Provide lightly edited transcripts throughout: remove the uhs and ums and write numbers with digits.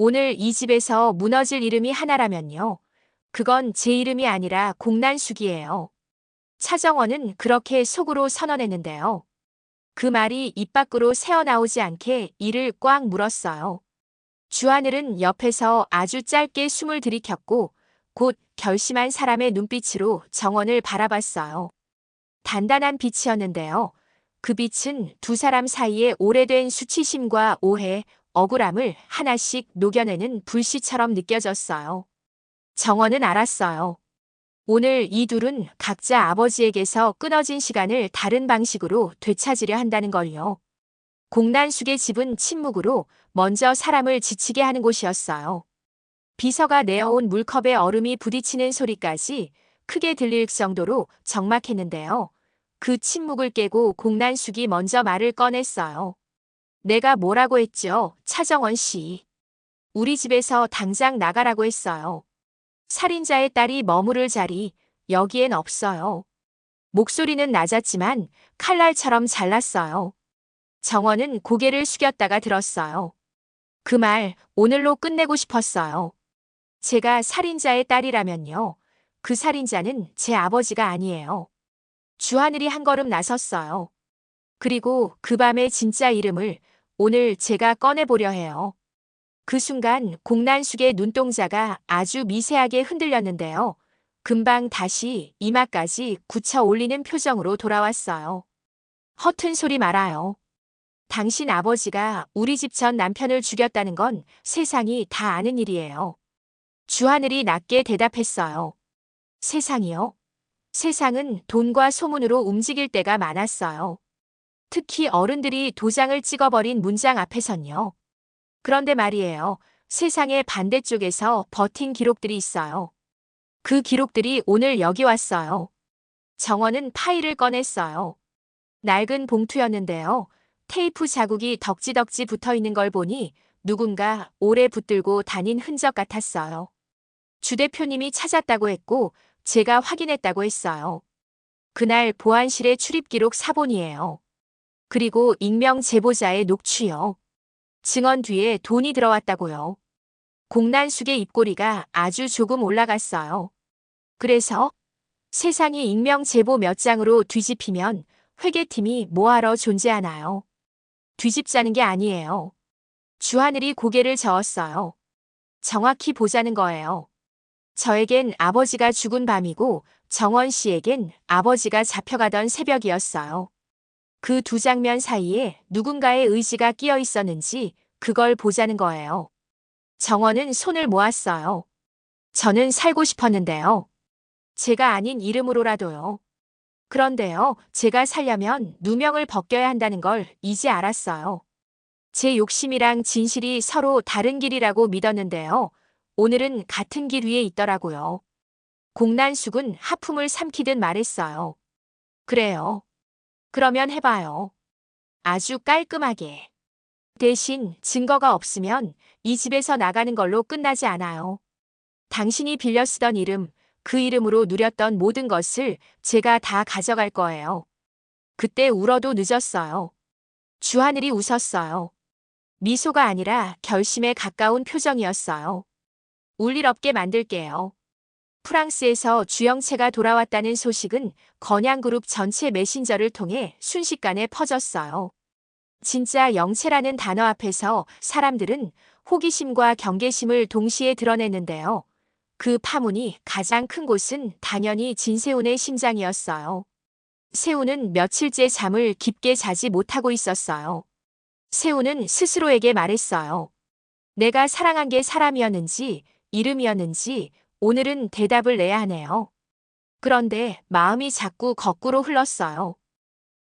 오늘 이 집에서 무너질 이름이 하나라면요. 그건 제 이름이 아니라 공난숙이에요. 차정원은 그렇게 속으로 선언했는데요. 그 말이 입 밖으로 새어나오지 않게 이를 꽉 물었어요. 주하늘은 옆에서 아주 짧게 숨을 들이켰고 곧 결심한 사람의 눈빛으로 정원을 바라봤어요. 단단한 빛이었는데요. 그 빛은 두 사람 사이에 오래된 수치심과 오해, 억울함을 하나씩 녹여내는 불씨처럼 느껴졌어요. 정원은 알았어요. 오늘 이 둘은 각자 아버지에게서 끊어진 시간을 다른 방식으로 되찾으려 한다는 걸요. 공난숙의 집은 침묵으로 먼저 사람을 지치게 하는 곳이었어요. 비서가 내어온 물컵에 얼음이 부딪히는 소리까지 크게 들릴 정도로 적막했는데요. 그 침묵을 깨고 공난숙이 먼저 말을 꺼냈어요. 내가 뭐라고 했죠, 차정원 씨. 우리 집에서 당장 나가라고 했어요. 살인자의 딸이 머무를 자리, 여기엔 없어요. 목소리는 낮았지만 칼날처럼 잘랐어요. 정원은 고개를 숙였다가 들었어요. 그 말 오늘로 끝내고 싶었어요. 제가 살인자의 딸이라면요. 그 살인자는 제 아버지가 아니에요. 주하늘이 한 걸음 나섰어요. 그리고 그 밤의 진짜 이름을 오늘 제가 꺼내보려 해요. 그 순간 공난숙의 눈동자가 아주 미세하게 흔들렸는데요. 금방 다시 이마까지 굳혀 올리는 표정으로 돌아왔어요. 허튼 소리 말아요. 당신 아버지가 우리 집 전 남편을 죽였다는 건 세상이 다 아는 일이에요. 주하늘이 낮게 대답했어요. 세상이요? 세상은 돈과 소문으로 움직일 때가 많았어요. 특히 어른들이 도장을 찍어버린 문장 앞에선요. 그런데 말이에요. 세상의 반대쪽에서 버틴 기록들이 있어요. 그 기록들이 오늘 여기 왔어요. 정원은 파일을 꺼냈어요. 낡은 봉투였는데요. 테이프 자국이 덕지덕지 붙어 있는 걸 보니 누군가 오래 붙들고 다닌 흔적 같았어요. 주 대표님이 찾았다고 했고 제가 확인했다고 했어요. 그날 보안실의 출입 기록 사본이에요. 그리고 익명 제보자의 녹취요. 증언 뒤에 돈이 들어왔다고요. 공난숙의 입꼬리가 아주 조금 올라갔어요. 그래서 세상이 익명 제보 몇 장으로 뒤집히면 회계팀이 뭐하러 존재하나요? 뒤집자는 게 아니에요. 주하늘이 고개를 저었어요. 정확히 보자는 거예요. 저에겐 아버지가 죽은 밤이고 정원 씨에겐 아버지가 잡혀가던 새벽이었어요. 그 두 장면 사이에 누군가의 의지가 끼어 있었는지 그걸 보자는 거예요. 정원은 손을 모았어요. 저는 살고 싶었는데요. 제가 아닌 이름으로라도요. 그런데요, 제가 살려면 누명을 벗겨야 한다는 걸 이제 알았어요. 제 욕심이랑 진실이 서로 다른 길이라고 믿었는데요. 오늘은 같은 길 위에 있더라고요. 공난숙은 하품을 삼키듯 말했어요. 그래요. 그러면 해봐요. 아주 깔끔하게. 대신 증거가 없으면 이 집에서 나가는 걸로 끝나지 않아요. 당신이 빌려 쓰던 이름, 그 이름으로 누렸던 모든 것을 제가 다 가져갈 거예요. 그때 울어도 늦었어요. 주하늘이 웃었어요. 미소가 아니라 결심에 가까운 표정이었어요. 울 일 없게 만들게요. 프랑스에서 주영채가 돌아왔다는 소식은 건양그룹 전체 메신저를 통해 순식간에 퍼졌어요. 진짜 영채라는 단어 앞에서 사람들은 호기심과 경계심을 동시에 드러냈는데요. 그 파문이 가장 큰 곳은 당연히 진세훈의 심장이었어요. 세훈은 며칠째 잠을 깊게 자지 못하고 있었어요. 세훈은 스스로에게 말했어요. 내가 사랑한 게 사람이었는지 이름이었는지 오늘은 대답을 내야 하네요. 그런데 마음이 자꾸 거꾸로 흘렀어요.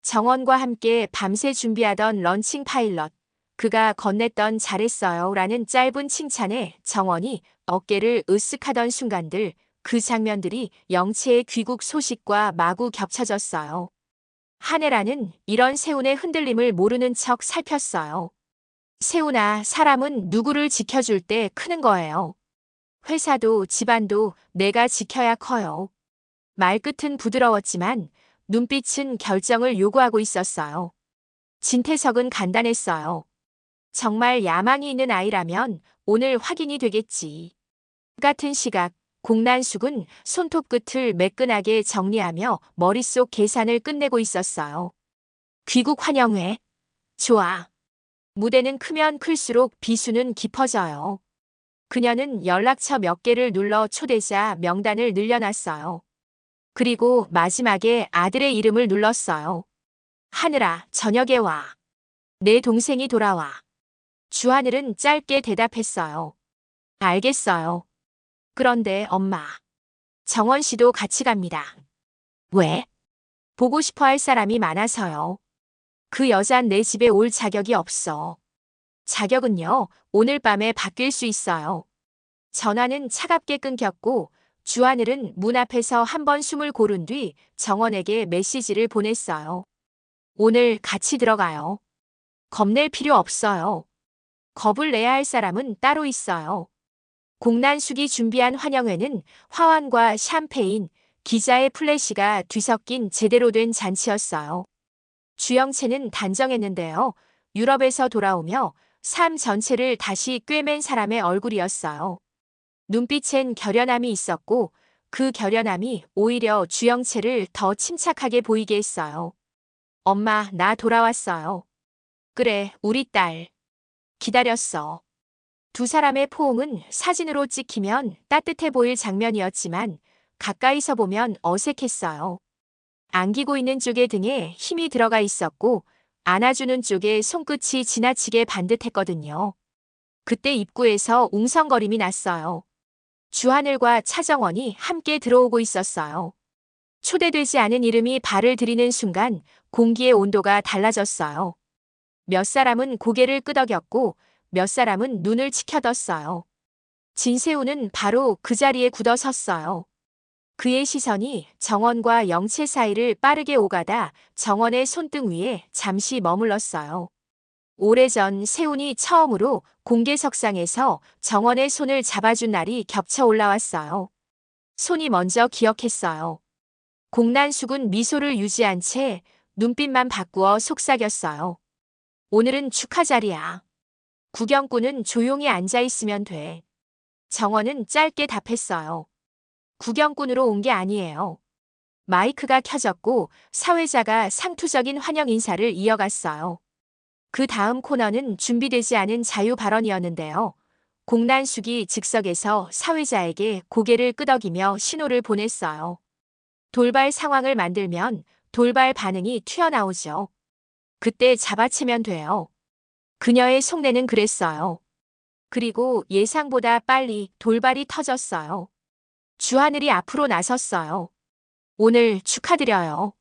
정원과 함께 밤새 준비하던 런칭 파일럿, 그가 건넸던 잘했어요 라는 짧은 칭찬에 정원이 어깨를 으쓱하던 순간들, 그 장면들이 영채의 귀국 소식과 마구 겹쳐졌어요. 한혜라는 이런 세훈의 흔들림을 모르는 척 살폈어요. 세훈아, 사람은 누구를 지켜줄 때 크는 거예요. 회사도 집안도 내가 지켜야 커요. 말끝은 부드러웠지만 눈빛은 결정을 요구하고 있었어요. 진태석은 간단했어요. 정말 야망이 있는 아이라면 오늘 확인이 되겠지. 같은 시각, 공난숙은 손톱 끝을 매끈하게 정리하며 머릿속 계산을 끝내고 있었어요. 귀국 환영회. 좋아. 무대는 크면 클수록 비수는 깊어져요. 그녀는 연락처 몇 개를 눌러 초대자 명단을 늘려놨어요. 그리고 마지막에 아들의 이름을 눌렀어요. 하늘아, 저녁에 와. 내 동생이 돌아와. 주하늘은 짧게 대답했어요. 알겠어요. 그런데 엄마. 정원 씨도 같이 갑니다. 왜? 보고 싶어 할 사람이 많아서요. 그 여잔 내 집에 올 자격이 없어. 자격은요, 오늘 밤에 바뀔 수 있어요. 전화는 차갑게 끊겼고 주하늘은 문 앞에서 한 번 숨을 고른 뒤 정원에게 메시지를 보냈어요. 오늘 같이 들어가요. 겁낼 필요 없어요. 겁을 내야 할 사람은 따로 있어요. 공난숙이 준비한 환영회는 화환과 샴페인, 기자의 플래시가 뒤섞인 제대로 된 잔치였어요. 주영채는 단정했는데요. 유럽에서 돌아오며 삶 전체를 다시 꿰맨 사람의 얼굴이었어요. 눈빛엔 결연함이 있었고 그 결연함이 오히려 주영채를 더 침착하게 보이게 했어요. 엄마, 나 돌아왔어요. 그래, 우리 딸. 기다렸어. 두 사람의 포옹은 사진으로 찍히면 따뜻해 보일 장면이었지만 가까이서 보면 어색했어요. 안기고 있는 쪽의 등에 힘이 들어가 있었고 안아주는 쪽에 손끝이 지나치게 반듯했거든요. 그때 입구에서 웅성거림이 났어요. 주하늘과 차정원이 함께 들어오고 있었어요. 초대되지 않은 이름이 발을 들이는 순간 공기의 온도가 달라졌어요. 몇 사람은 고개를 끄덕였고 몇 사람은 눈을 치켜뒀어요. 진세우는 바로 그 자리에 굳어 섰어요. 그의 시선이 정원과 영채 사이를 빠르게 오가다 정원의 손등 위에 잠시 머물렀어요. 오래전 세훈이 처음으로 공개석상에서 정원의 손을 잡아준 날이 겹쳐 올라왔어요. 손이 먼저 기억했어요. 공난숙은 미소를 유지한 채 눈빛만 바꾸어 속삭였어요. 오늘은 축하 자리야. 구경꾼은 조용히 앉아 있으면 돼. 정원은 짧게 답했어요. 구경꾼으로 온 게 아니에요. 마이크가 켜졌고 사회자가 상투적인 환영 인사를 이어갔어요. 그 다음 코너는 준비되지 않은 자유 발언이었는데요. 공난숙이 즉석에서 사회자에게 고개를 끄덕이며 신호를 보냈어요. 돌발 상황을 만들면 돌발 반응이 튀어나오죠. 그때 잡아채면 돼요. 그녀의 속내는 그랬어요. 그리고 예상보다 빨리 돌발이 터졌어요. 주하늘이 앞으로 나섰어요. 오늘 축하드려요.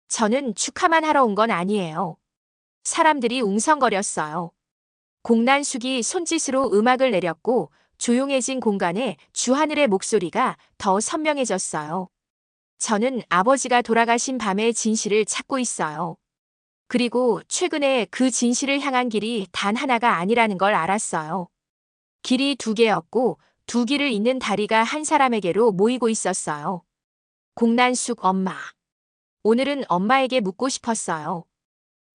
저는 축하만 하러 온 건 아니에요. 사람들이 웅성거렸어요. 공난숙이 손짓으로 음악을 내렸고 조용해진 공간에 주하늘의 목소리가 더 선명해졌어요. 저는 아버지가 돌아가신 밤의 진실을 찾고 있어요. 그리고 최근에 그 진실을 향한 길이 단 하나가 아니라는 걸 알았어요. 길이 두 개였고 두 길을 잇는 다리가 한 사람에게로 모이고 있었어요. 공난숙 엄마. 오늘은 엄마에게 묻고 싶었어요.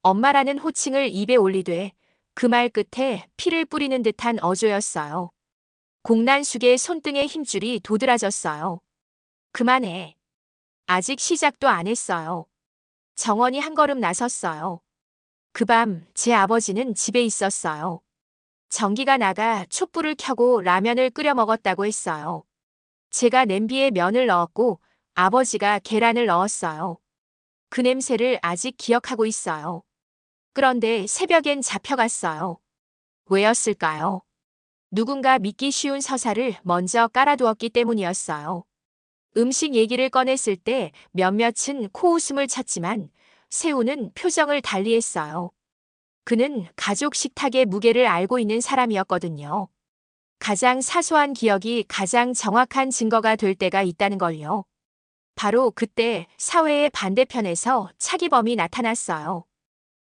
엄마라는 호칭을 입에 올리되 그 말 끝에 피를 뿌리는 듯한 어조였어요. 공난숙의 손등에 힘줄이 도드라졌어요. 그만해. 아직 시작도 안 했어요. 정원이 한 걸음 나섰어요. 그 밤 제 아버지는 집에 있었어요. 전기가 나가 촛불을 켜고 라면을 끓여 먹었다고 했어요. 제가 냄비에 면을 넣었고 아버지가 계란을 넣었어요. 그 냄새를 아직 기억하고 있어요. 그런데 새벽엔 잡혀갔어요. 왜였을까요? 누군가 믿기 쉬운 서사를 먼저 깔아두었기 때문이었어요. 음식 얘기를 꺼냈을 때 몇몇은 코웃음을 쳤지만 세우는 표정을 달리했어요. 그는 가족 식탁의 무게를 알고 있는 사람이었거든요. 가장 사소한 기억이 가장 정확한 증거가 될 때가 있다는 걸요. 바로 그때 사회의 반대편에서 차기범이 나타났어요.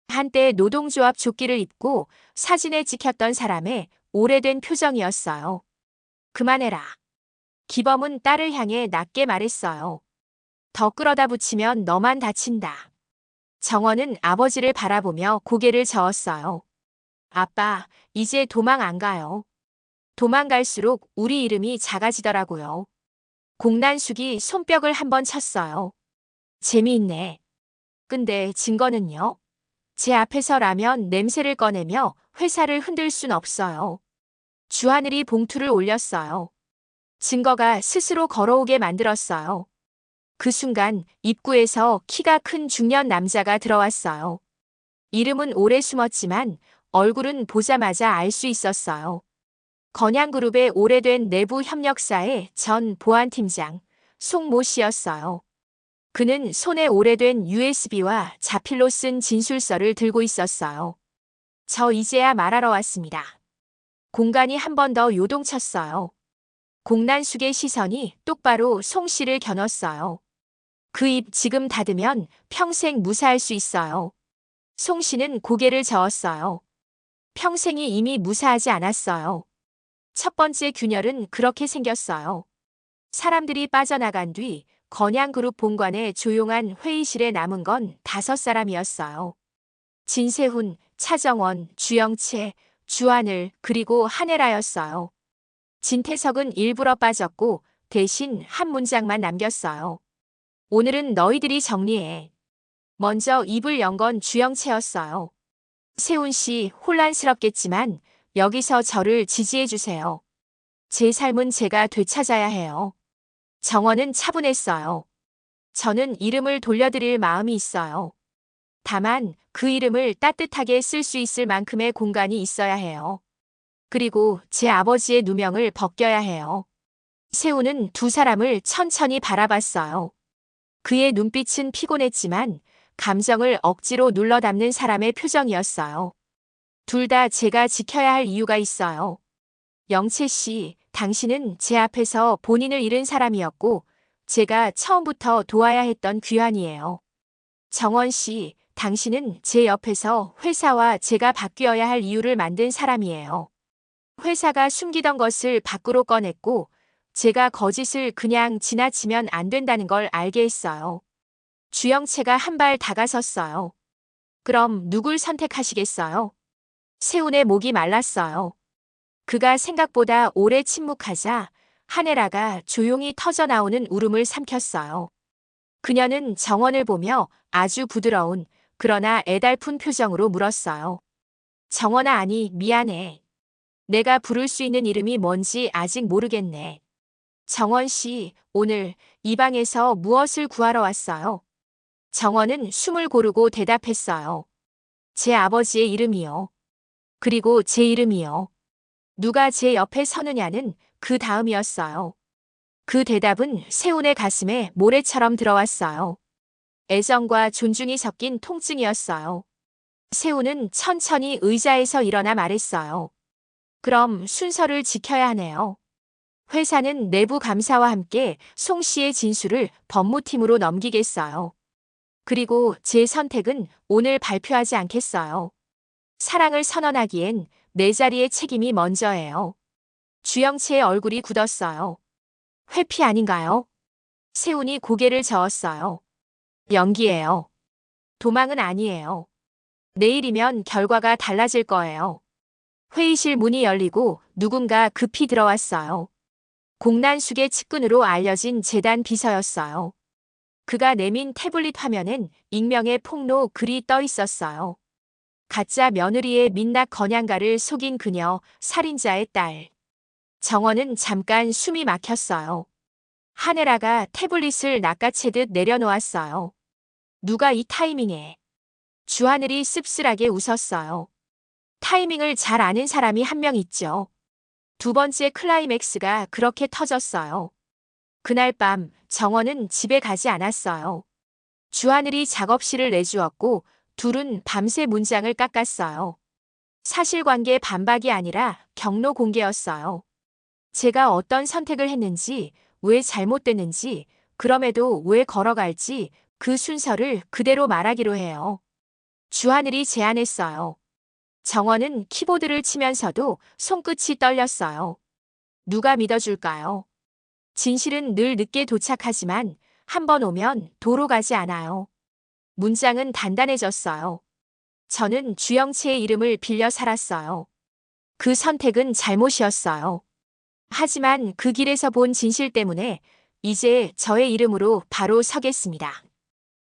한때 노동조합 조끼를 입고 사진에 찍혔던 사람의 오래된 표정이었어요. 그만해라. 기범은 딸을 향해 낮게 말했어요. 더 끌어다 붙이면 너만 다친다. 정원은 아버지를 바라보며 고개를 저었어요. 아빠, 이제 도망 안 가요. 도망갈수록 우리 이름이 작아지더라고요. 공난숙이 손뼉을 한번 쳤어요. 재미있네. 근데 증거는요? 제 앞에서 라면 냄새를 꺼내며 회사를 흔들 순 없어요. 주하늘이 봉투를 올렸어요. 증거가 스스로 걸어오게 만들었어요. 그 순간 입구에서 키가 큰 중년 남자가 들어왔어요. 이름은 오래 숨었지만 얼굴은 보자마자 알 수 있었어요. 건양그룹의 오래된 내부 협력사의 전 보안팀장 송모 씨였어요. 그는 손에 오래된 USB와 자필로 쓴 진술서를 들고 있었어요. 저 이제야 말하러 왔습니다. 공간이 한 번 더 요동쳤어요. 공난숙의 시선이 똑바로 송 씨를 겨눴어요. 그 입 지금 닫으면 평생 무사할 수 있어요. 송 씨는 고개를 저었어요. 평생이 이미 무사하지 않았어요. 첫 번째 균열은 그렇게 생겼어요. 사람들이 빠져나간 뒤 건양그룹 본관의 조용한 회의실에 남은 건 5사람이었어요. 진세훈, 차정원, 주영채, 주하늘, 그리고 한혜라였어요. 진태석은 일부러 빠졌고 대신 한 문장만 남겼어요. 오늘은 너희들이 정리해. 먼저 입을 연 건 주영채였어요. 세훈 씨 혼란스럽겠지만 여기서 저를 지지해 주세요. 제 삶은 제가 되찾아야 해요. 정원은 차분했어요. 저는 이름을 돌려드릴 마음이 있어요. 다만 그 이름을 따뜻하게 쓸 수 있을 만큼의 공간이 있어야 해요. 그리고 제 아버지의 누명을 벗겨야 해요. 세훈은 두 사람을 천천히 바라봤어요. 그의 눈빛은 피곤했지만 감정을 억지로 눌러 담는 사람의 표정이었어요. 둘 다 제가 지켜야 할 이유가 있어요. 영채 씨, 당신은 제 앞에서 본인을 잃은 사람이었고 제가 처음부터 도와야 했던 귀환이에요. 정원 씨, 당신은 제 옆에서 회사와 제가 바뀌어야 할 이유를 만든 사람이에요. 회사가 숨기던 것을 밖으로 꺼냈고 제가 거짓을 그냥 지나치면 안 된다는 걸 알게 했어요. 주영채가 한 발 다가섰어요. 그럼 누굴 선택하시겠어요? 세훈의 목이 말랐어요. 그가 생각보다 오래 침묵하자 한혜라가 조용히 터져나오는 울음을 삼켰어요. 그녀는 정원을 보며 아주 부드러운 그러나 애달픈 표정으로 물었어요. 정원아, 아니 미안해. 내가 부를 수 있는 이름이 뭔지 아직 모르겠네. 정원 씨, 오늘 이 방에서 무엇을 구하러 왔어요? 정원은 숨을 고르고 대답했어요. 제 아버지의 이름이요. 그리고 제 이름이요. 누가 제 옆에 서느냐는 그 다음이었어요. 그 대답은 세훈의 가슴에 모래처럼 들어왔어요. 애정과 존중이 섞인 통증이었어요. 세훈은 천천히 의자에서 일어나 말했어요. 그럼 순서를 지켜야 하네요. 회사는 내부 감사와 함께 송 씨의 진술을 법무팀으로 넘기겠어요. 그리고 제 선택은 오늘 발표하지 않겠어요. 사랑을 선언하기엔 내 자리의 책임이 먼저예요. 주영채의 얼굴이 굳었어요. 회피 아닌가요? 세훈이 고개를 저었어요. 연기예요. 도망은 아니에요. 내일이면 결과가 달라질 거예요. 회의실 문이 열리고 누군가 급히 들어왔어요. 공난숙의 측근으로 알려진 재단 비서였어요. 그가 내민 태블릿 화면엔 익명의 폭로 글이 떠 있었어요. 가짜 며느리의 민낯 건양가를 속인 그녀, 살인자의 딸. 정원은 잠깐 숨이 막혔어요. 한혜라가 태블릿을 낚아채듯 내려놓았어요. 누가 이 타이밍에. 주하늘이 씁쓸하게 웃었어요. 타이밍을 잘 아는 사람이 한 명 있죠. 두 번째 클라이맥스가 그렇게 터졌어요. 그날 밤 정원은 집에 가지 않았어요. 주하늘이 작업실을 내주었고 둘은 밤새 문장을 깎았어요. 사실관계 반박이 아니라 경로 공개였어요. 제가 어떤 선택을 했는지, 왜 잘못됐는지, 그럼에도 왜 걸어갈지 그 순서를 그대로 말하기로 해요. 주하늘이 제안했어요. 정원은 키보드를 치면서도 손끝이 떨렸어요. 누가 믿어줄까요? 진실은 늘 늦게 도착하지만 한 번 오면 도로 가지 않아요. 문장은 단단해졌어요. 저는 주영채의 이름을 빌려 살았어요. 그 선택은 잘못이었어요. 하지만 그 길에서 본 진실 때문에 이제 저의 이름으로 바로 서겠습니다.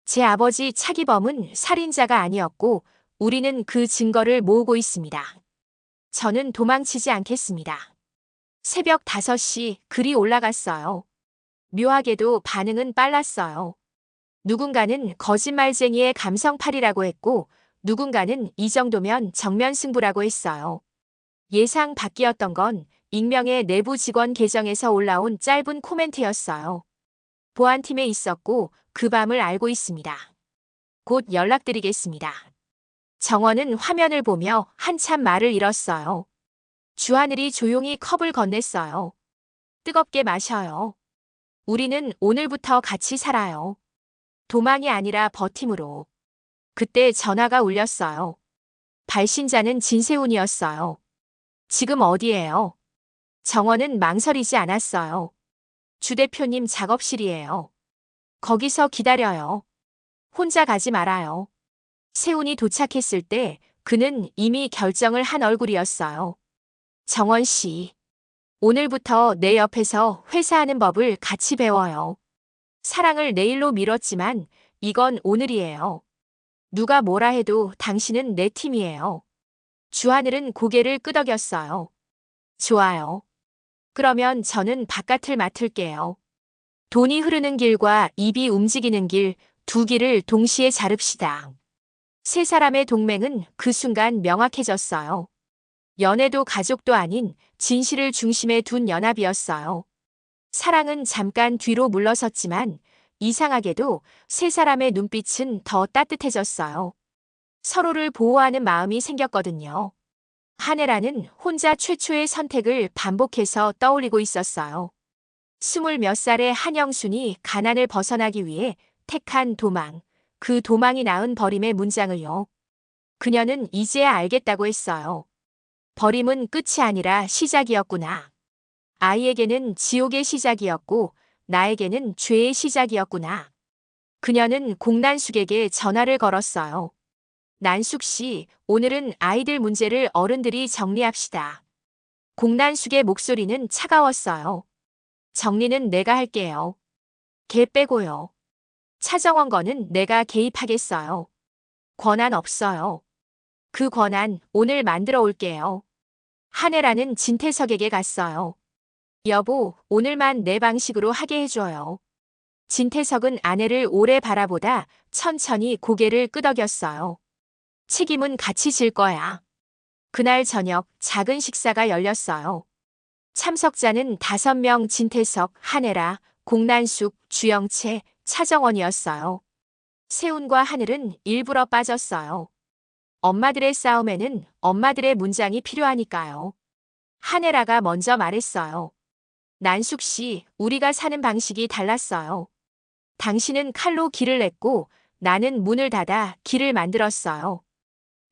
제 아버지 차기범은 살인자가 아니었고 우리는 그 증거를 모으고 있습니다. 저는 도망치지 않겠습니다. 새벽 5시 글이 올라갔어요. 묘하게도 반응은 빨랐어요. 누군가는 거짓말쟁이의 감성팔이라고 했고 누군가는 이 정도면 정면 승부라고 했어요. 예상 밖이었던 건 익명의 내부 직원 계정에서 올라온 짧은 코멘트였어요. 보안팀에 있었고 그 밤을 알고 있습니다. 곧 연락드리겠습니다. 정원은 화면을 보며 한참 말을 잃었어요. 주하늘이 조용히 컵을 건넸어요. 뜨겁게 마셔요. 우리는 오늘부터 같이 살아요. 도망이 아니라 버팀으로. 그때 전화가 울렸어요. 발신자는 진세훈이었어요. 지금 어디예요? 정원은 망설이지 않았어요. 주 대표님 작업실이에요. 거기서 기다려요. 혼자 가지 말아요. 세훈이 도착했을 때 그는 이미 결정을 한 얼굴이었어요. 정원 씨, 오늘부터 내 옆에서 회사하는 법을 같이 배워요. 사랑을 내일로 미뤘지만 이건 오늘이에요. 누가 뭐라 해도 당신은 내 팀이에요. 주하늘은 고개를 끄덕였어요. 좋아요. 그러면 저는 바깥을 맡을게요. 돈이 흐르는 길과 입이 움직이는 길, 두 길을 동시에 자릅시다. 세 사람의 동맹은 그 순간 명확해졌어요. 연애도 가족도 아닌 진실을 중심에 둔 연합이었어요. 사랑은 잠깐 뒤로 물러섰지만 이상하게도 세 사람의 눈빛은 더 따뜻해졌어요. 서로를 보호하는 마음이 생겼거든요. 한혜라는 혼자 최초의 선택을 반복해서 떠올리고 있었어요. 20몇 살의 한영순이 가난을 벗어나기 위해 택한 도망, 그 도망이 낳은 버림의 문장을요. 그녀는 이제야 알겠다고 했어요. 버림은 끝이 아니라 시작이었구나. 아이에게는 지옥의 시작이었고 나에게는 죄의 시작이었구나. 그녀는 공난숙에게 전화를 걸었어요. 난숙 씨, 오늘은 아이들 문제를 어른들이 정리합시다. 공난숙의 목소리는 차가웠어요. 정리는 내가 할게요. 걔 빼고요. 차정원 거는 내가 개입하겠어요. 권한 없어요. 그 권한 오늘 만들어 올게요. 한혜라는 진태석에게 갔어요. 여보, 오늘만 내 방식으로 하게 해줘요. 진태석은 아내를 오래 바라보다 천천히 고개를 끄덕였어요. 책임은 같이 질 거야. 그날 저녁 작은 식사가 열렸어요. 참석자는 5명 진태석, 한혜라, 공난숙, 주영채, 차정원이었어요. 세훈과 하늘은 일부러 빠졌어요. 엄마들의 싸움에는 엄마들의 문장이 필요하니까요. 한혜라가 먼저 말했어요. 난숙 씨, 우리가 사는 방식이 달랐어요. 당신은 칼로 길을 냈고 나는 문을 닫아 길을 만들었어요.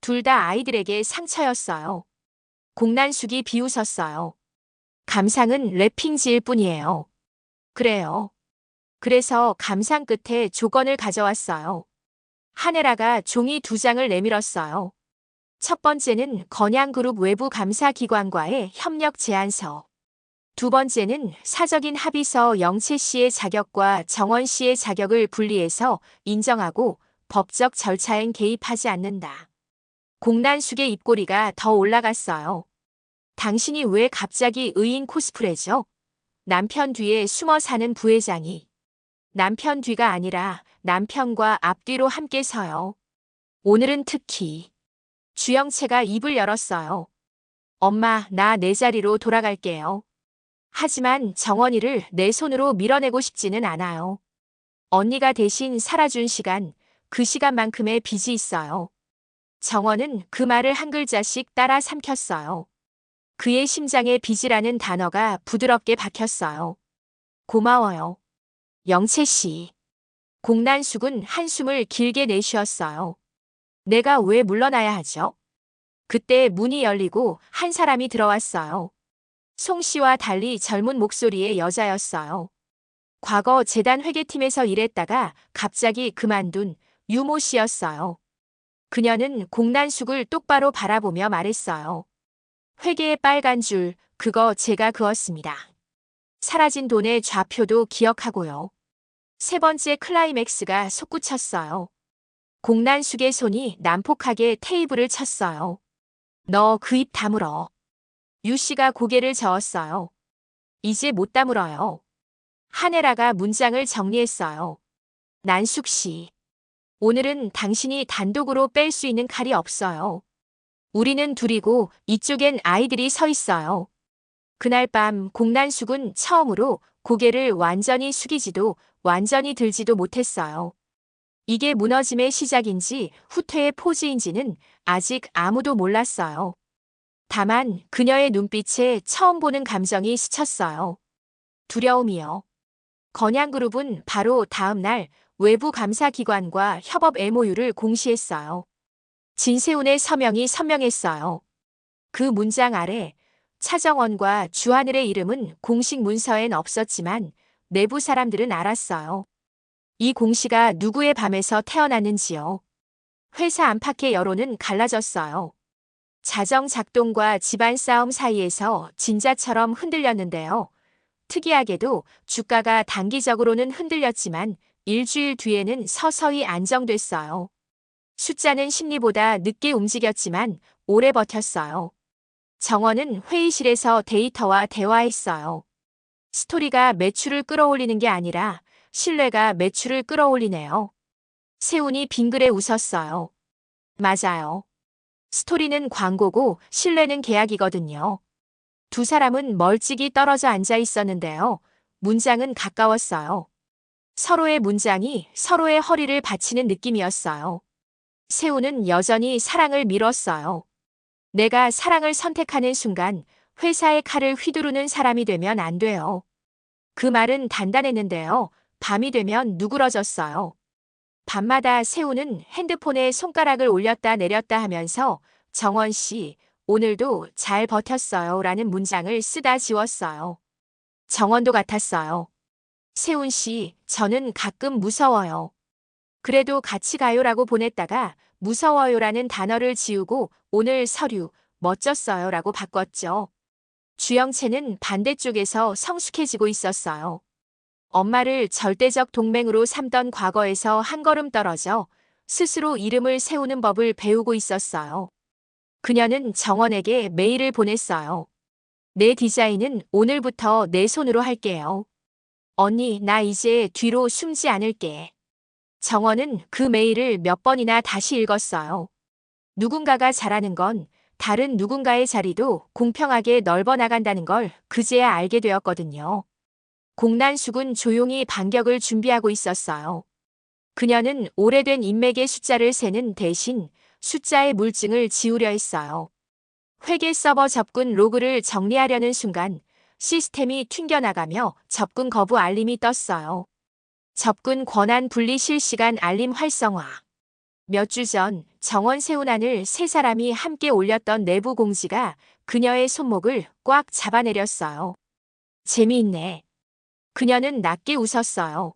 둘 다 아이들에게 상처였어요. 공난숙이 비웃었어요. 감상은 랩핑지일 뿐이에요. 그래요. 그래서 감상 끝에 조건을 가져왔어요. 한혜라가 종이 2장을 내밀었어요. 첫 번째는 건양그룹 외부 감사기관과의 협력 제안서. 두 번째는 사적인 합의서 영채 씨의 자격과 정원 씨의 자격을 분리해서 인정하고 법적 절차엔 개입하지 않는다. 공난숙의 입꼬리가 더 올라갔어요. 당신이 왜 갑자기 의인 코스프레죠? 남편 뒤에 숨어 사는 부회장이. 남편 뒤가 아니라 남편과 앞뒤로 함께 서요. 오늘은 특히. 주영채가 입을 열었어요. 엄마, 나 내 자리로 돌아갈게요. 하지만 정원이를 내 손으로 밀어내고 싶지는 않아요. 언니가 대신 살아준 시간, 그 시간만큼의 빚이 있어요. 정원은 그 말을 한 글자씩 따라 삼켰어요. 그의 심장에 빚이라는 단어가 부드럽게 박혔어요. 고마워요. 영채 씨. 공난숙은 한숨을 길게 내쉬었어요. 내가 왜 물러나야 하죠? 그때 문이 열리고 한 사람이 들어왔어요. 송 씨와 달리 젊은 목소리의 여자였어요. 과거 재단 회계팀에서 일했다가 갑자기 그만둔 유모 씨였어요. 그녀는 공난숙을 똑바로 바라보며 말했어요. 회계의 빨간 줄, 그거 제가 그었습니다. 사라진 돈의 좌표도 기억하고요. 세 번째 클라이맥스가 솟구쳤어요. 공난숙의 손이 난폭하게 테이블을 쳤어요. 너 그 입 다물어. 유 씨가 고개를 저었어요. 이제 못 다물어요. 하네라가 문장을 정리했어요. 난숙 씨. 오늘은 당신이 단독으로 뺄 수 있는 칼이 없어요. 우리는 둘이고 이쪽엔 아이들이 서 있어요. 그날 밤 공난숙은 처음으로 고개를 완전히 숙이지도 완전히 들지도 못했어요. 이게 무너짐의 시작인지 후퇴의 포즈인지는 아직 아무도 몰랐어요. 다만 그녀의 눈빛에 처음 보는 감정이 스쳤어요. 두려움이요. 건양그룹은 바로 다음 날 외부 감사기관과 협업 MOU를 공시했어요. 진세훈의 서명이 선명했어요. 그 문장 아래 차정원과 주하늘의 이름은 공식 문서엔 없었지만 내부 사람들은 알았어요. 이 공시가 누구의 밤에서 태어났는지요. 회사 안팎의 여론은 갈라졌어요. 자정 작동과 집안 싸움 사이에서 진자처럼 흔들렸는데요. 특이하게도 주가가 단기적으로는 흔들렸지만 일주일 뒤에는 서서히 안정됐어요. 숫자는 심리보다 늦게 움직였지만 오래 버텼어요. 정원은 회의실에서 데이터와 대화했어요. 스토리가 매출을 끌어올리는 게 아니라 신뢰가 매출을 끌어올리네요. 세훈이 빙그레 웃었어요. 맞아요. 스토리는 광고고 신뢰는 계약이거든요. 두 사람은 멀찍이 떨어져 앉아 있었는데요. 문장은 가까웠어요. 서로의 문장이 서로의 허리를 받치는 느낌이었어요. 세훈은 여전히 사랑을 미뤘어요. 내가 사랑을 선택하는 순간 회사의 칼을 휘두르는 사람이 되면 안 돼요. 그 말은 단단했는데요. 밤이 되면 누그러졌어요. 밤마다 세훈은 핸드폰에 손가락을 올렸다 내렸다 하면서 정원 씨, 오늘도 잘 버텼어요 라는 문장을 쓰다 지웠어요. 정원도 같았어요. 세훈 씨, 저는 가끔 무서워요. 그래도 같이 가요라고 보냈다가 무서워요라는 단어를 지우고 오늘 서류, 멋졌어요 라고 바꿨죠. 주영채는 반대쪽에서 성숙해지고 있었어요. 엄마를 절대적 동맹으로 삼던 과거에서 한 걸음 떨어져 스스로 이름을 세우는 법을 배우고 있었어요. 그녀는 정원에게 메일을 보냈어요. 내 디자인은 오늘부터 내 손으로 할게요. 언니, 나 이제 뒤로 숨지 않을게. 정원은 그 메일을 몇 번이나 다시 읽었어요. 누군가가 잘하는 건 다른 누군가의 자리도 공평하게 넓어 나간다는 걸 그제야 알게 되었거든요. 공난숙은 조용히 반격을 준비하고 있었어요. 그녀는 오래된 인맥의 숫자를 세는 대신 숫자의 물증을 지우려 했어요. 회계 서버 접근 로그를 정리하려는 순간 시스템이 튕겨나가며 접근 거부 알림이 떴어요. 접근 권한 분리 실시간 알림 활성화. 몇 주 전 정원 세훈안을 세 사람이 함께 올렸던 내부 공지가 그녀의 손목을 꽉 잡아내렸어요. 재미있네. 그녀는 낮게 웃었어요.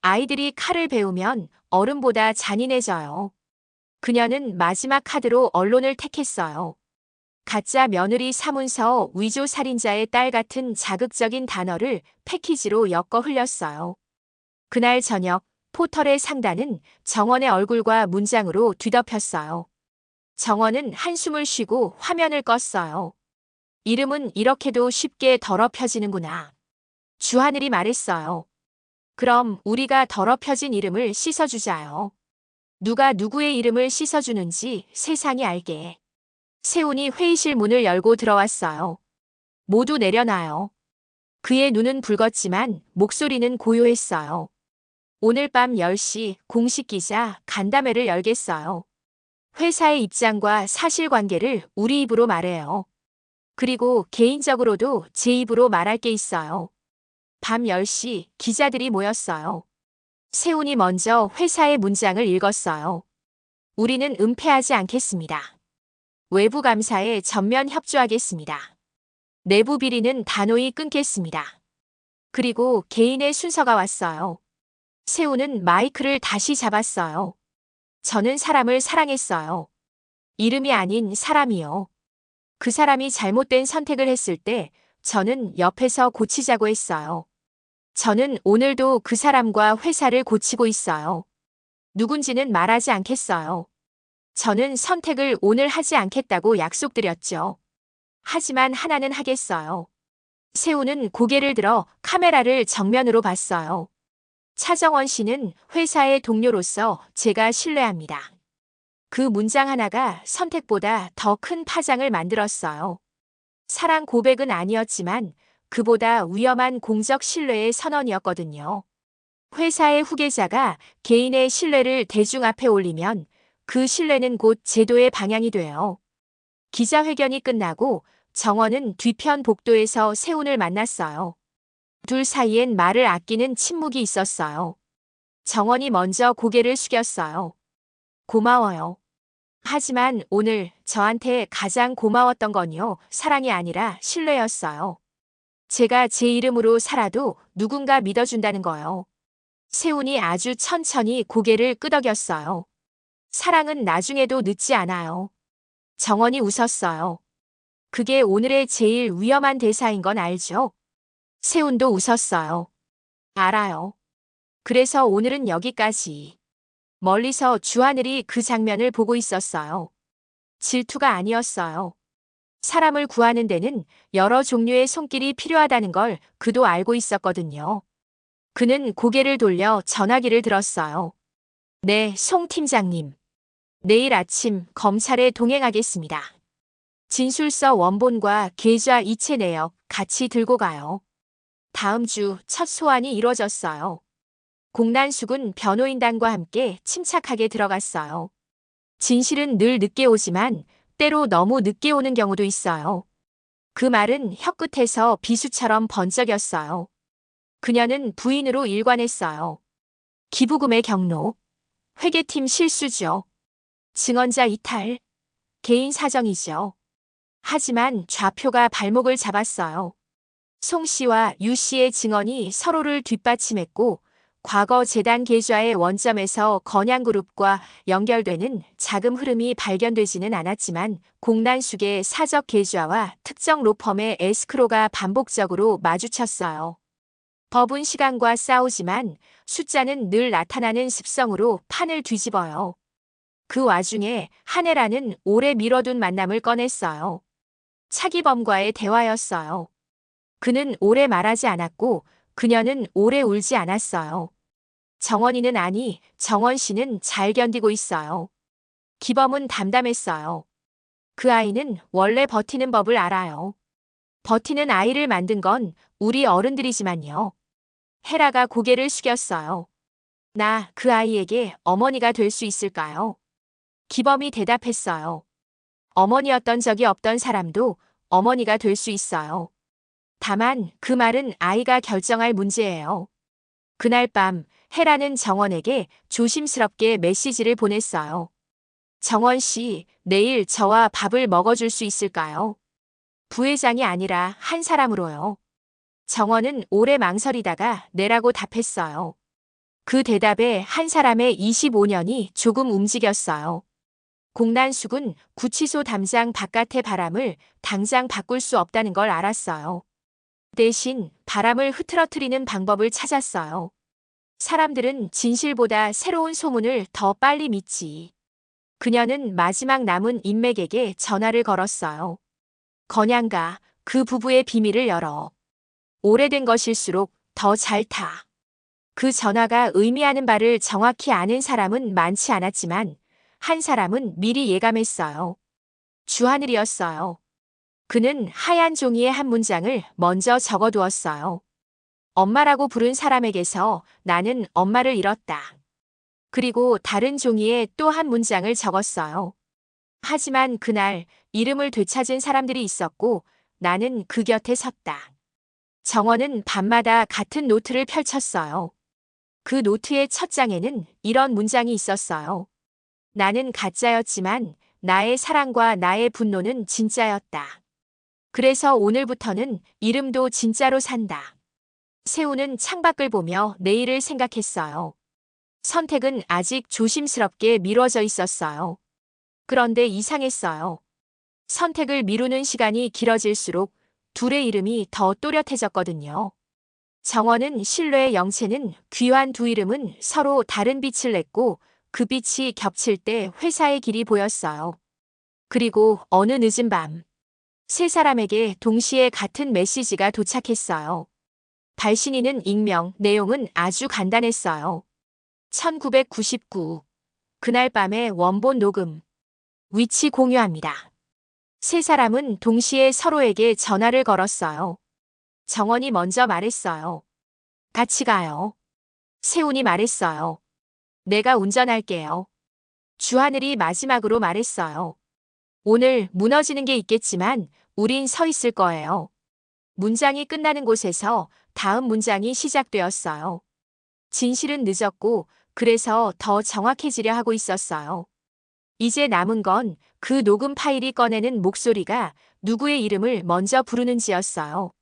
아이들이 칼을 배우면 어른보다 잔인해져요. 그녀는 마지막 카드로 언론을 택했어요. 가짜 며느리 사문서 위조 살인자의 딸 같은 자극적인 단어를 패키지로 엮어 흘렸어요. 그날 저녁 포털의 상단은 정원의 얼굴과 문장으로 뒤덮였어요. 정원은 한숨을 쉬고 화면을 껐어요. 이름은 이렇게도 쉽게 더럽혀지는구나. 주하늘이 말했어요. 그럼 우리가 더럽혀진 이름을 씻어주자요. 누가 누구의 이름을 씻어주는지 세상이 알게. 세훈이 회의실 문을 열고 들어왔어요. 모두 내려놔요. 그의 눈은 붉었지만 목소리는 고요했어요. 오늘 밤 10시 공식 기자 간담회를 열겠어요. 회사의 입장과 사실관계를 우리 입으로 말해요. 그리고 개인적으로도 제 입으로 말할 게 있어요. 밤 10시 기자들이 모였어요. 세훈이 먼저 회사의 문장을 읽었어요. 우리는 은폐하지 않겠습니다. 외부 감사에 전면 협조하겠습니다. 내부 비리는 단호히 끊겠습니다. 그리고 개인의 순서가 왔어요. 세훈은 마이크를 다시 잡았어요. 저는 사람을 사랑했어요. 이름이 아닌 사람이요. 그 사람이 잘못된 선택을 했을 때 저는 옆에서 고치자고 했어요. 저는 오늘도 그 사람과 회사를 고치고 있어요. 누군지는 말하지 않겠어요. 저는 선택을 오늘 하지 않겠다고 약속드렸죠. 하지만 하나는 하겠어요. 세우는 고개를 들어 카메라를 정면으로 봤어요. 차정원 씨는 회사의 동료로서 제가 신뢰합니다. 그 문장 하나가 선택보다 더 큰 파장을 만들었어요. 사랑 고백은 아니었지만 그보다 위험한 공적 신뢰의 선언이었거든요. 회사의 후계자가 개인의 신뢰를 대중 앞에 올리면 그 신뢰는 곧 제도의 방향이 돼요. 기자회견이 끝나고 정원은 뒤편 복도에서 세훈을 만났어요. 둘 사이엔 말을 아끼는 침묵이 있었어요. 정원이 먼저 고개를 숙였어요. 고마워요. 하지만 오늘 저한테 가장 고마웠던 건요, 사랑이 아니라 신뢰였어요. 제가 제 이름으로 살아도 누군가 믿어준다는 거요. 세훈이 아주 천천히 고개를 끄덕였어요. 사랑은 나중에도 늦지 않아요. 정원이 웃었어요. 그게 오늘의 제일 위험한 대사인 건 알죠? 세훈도 웃었어요. 알아요. 그래서 오늘은 여기까지. 멀리서 주하늘이 그 장면을 보고 있었어요. 질투가 아니었어요. 사람을 구하는 데는 여러 종류의 손길이 필요하다는 걸 그도 알고 있었거든요. 그는 고개를 돌려 전화기를 들었어요. 네, 송 팀장님. 내일 아침 검찰에 동행하겠습니다. 진술서 원본과 계좌 이체 내역 같이 들고 가요. 다음 주 첫 소환이 이뤄졌어요. 공난숙은 변호인단과 함께 침착하게 들어갔어요. 진실은 늘 늦게 오지만 때로 너무 늦게 오는 경우도 있어요. 그 말은 혀끝에서 비수처럼 번쩍였어요. 그녀는 부인으로 일관했어요. 기부금의 경로. 회계팀 실수죠. 증언자 이탈. 개인 사정이죠. 하지만 좌표가 발목을 잡았어요. 송 씨와 유 씨의 증언이 서로를 뒷받침했고 과거 재단 계좌의 원점에서 건양그룹과 연결되는 자금 흐름이 발견되지는 않았지만 공난숙의 사적 계좌와 특정 로펌의 에스크로가 반복적으로 마주쳤어요. 법은 시간과 싸우지만 숫자는 늘 나타나는 습성으로 판을 뒤집어요. 그 와중에 한혜라는 오래 미뤄둔 만남을 꺼냈어요. 차기범과의 대화였어요. 그는 오래 말하지 않았고 그녀는 오래 울지 않았어요. 정원이는 아니, 정원 씨는 잘 견디고 있어요. 기범은 담담했어요. 그 아이는 원래 버티는 법을 알아요. 버티는 아이를 만든 건 우리 어른들이지만요. 헤라가 고개를 숙였어요. 나 그 아이에게 어머니가 될 수 있을까요? 기범이 대답했어요. 어머니였던 적이 없던 사람도 어머니가 될 수 있어요. 다만 그 말은 아이가 결정할 문제예요. 그날 밤 헤라는 정원에게 조심스럽게 메시지를 보냈어요. 정원 씨, 내일 저와 밥을 먹어줄 수 있을까요? 부회장이 아니라 한 사람으로요. 정원은 오래 망설이다가 네라고 답했어요. 그 대답에 한 사람의 25년이 조금 움직였어요. 공난숙은 구치소 담장 바깥의 바람을 당장 바꿀 수 없다는 걸 알았어요. 대신 바람을 흐트러뜨리는 방법을 찾았어요. 사람들은 진실보다 새로운 소문을 더 빨리 믿지. 그녀는 마지막 남은 인맥에게 전화를 걸었어요. 건양가, 그 부부의 비밀을 열어. 오래된 것일수록 더 잘 타. 그 전화가 의미하는 바를 정확히 아는 사람은 많지 않았지만 한 사람은 미리 예감했어요. 주하늘이었어요. 그는 하얀 종이에 한 문장을 먼저 적어두었어요. 엄마라고 부른 사람에게서 나는 엄마를 잃었다. 그리고 다른 종이에 또 한 문장을 적었어요. 하지만 그날 이름을 되찾은 사람들이 있었고 나는 그 곁에 섰다. 정원은 밤마다 같은 노트를 펼쳤어요. 그 노트의 첫 장에는 이런 문장이 있었어요. 나는 가짜였지만 나의 사랑과 나의 분노는 진짜였다. 그래서 오늘부터는 이름도 진짜로 산다. 세훈은 창밖을 보며 내일을 생각했어요. 선택은 아직 조심스럽게 미뤄져 있었어요. 그런데 이상했어요. 선택을 미루는 시간이 길어질수록 둘의 이름이 더 또렷해졌거든요. 정원은 신뢰의 영체는 귀한 두 이름은 서로 다른 빛을 냈고 그 빛이 겹칠 때 회사의 길이 보였어요. 그리고 어느 늦은 밤, 세 사람에게 동시에 같은 메시지가 도착했어요. 발신인은 익명, 내용은 아주 간단했어요. 1999. 그날 밤의 원본 녹음. 위치 공유합니다. 세 사람은 동시에 서로에게 전화를 걸었어요. 정원이 먼저 말했어요. 같이 가요. 세훈이 말했어요. 내가 운전할게요. 주하늘이 마지막으로 말했어요. 오늘 무너지는 게 있겠지만 우린 서 있을 거예요. 문장이 끝나는 곳에서 다음 문장이 시작되었어요. 진실은 늦었고 그래서 더 정확해지려 하고 있었어요. 이제 남은 건 그 녹음 파일이 꺼내는 목소리가 누구의 이름을 먼저 부르는지였어요.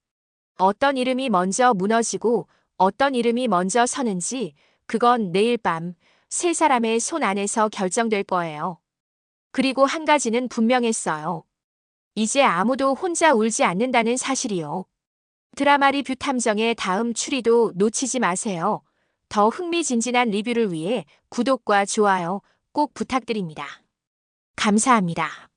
어떤 이름이 먼저 무너지고 어떤 이름이 먼저 서는지 그건 내일 밤 세 사람의 손 안에서 결정될 거예요. 그리고 한 가지는 분명했어요. 이제 아무도 혼자 울지 않는다는 사실이요. 드라마 리뷰 탐정의 다음 추리도 놓치지 마세요. 더 흥미진진한 리뷰를 위해 구독과 좋아요 꼭 부탁드립니다. 감사합니다.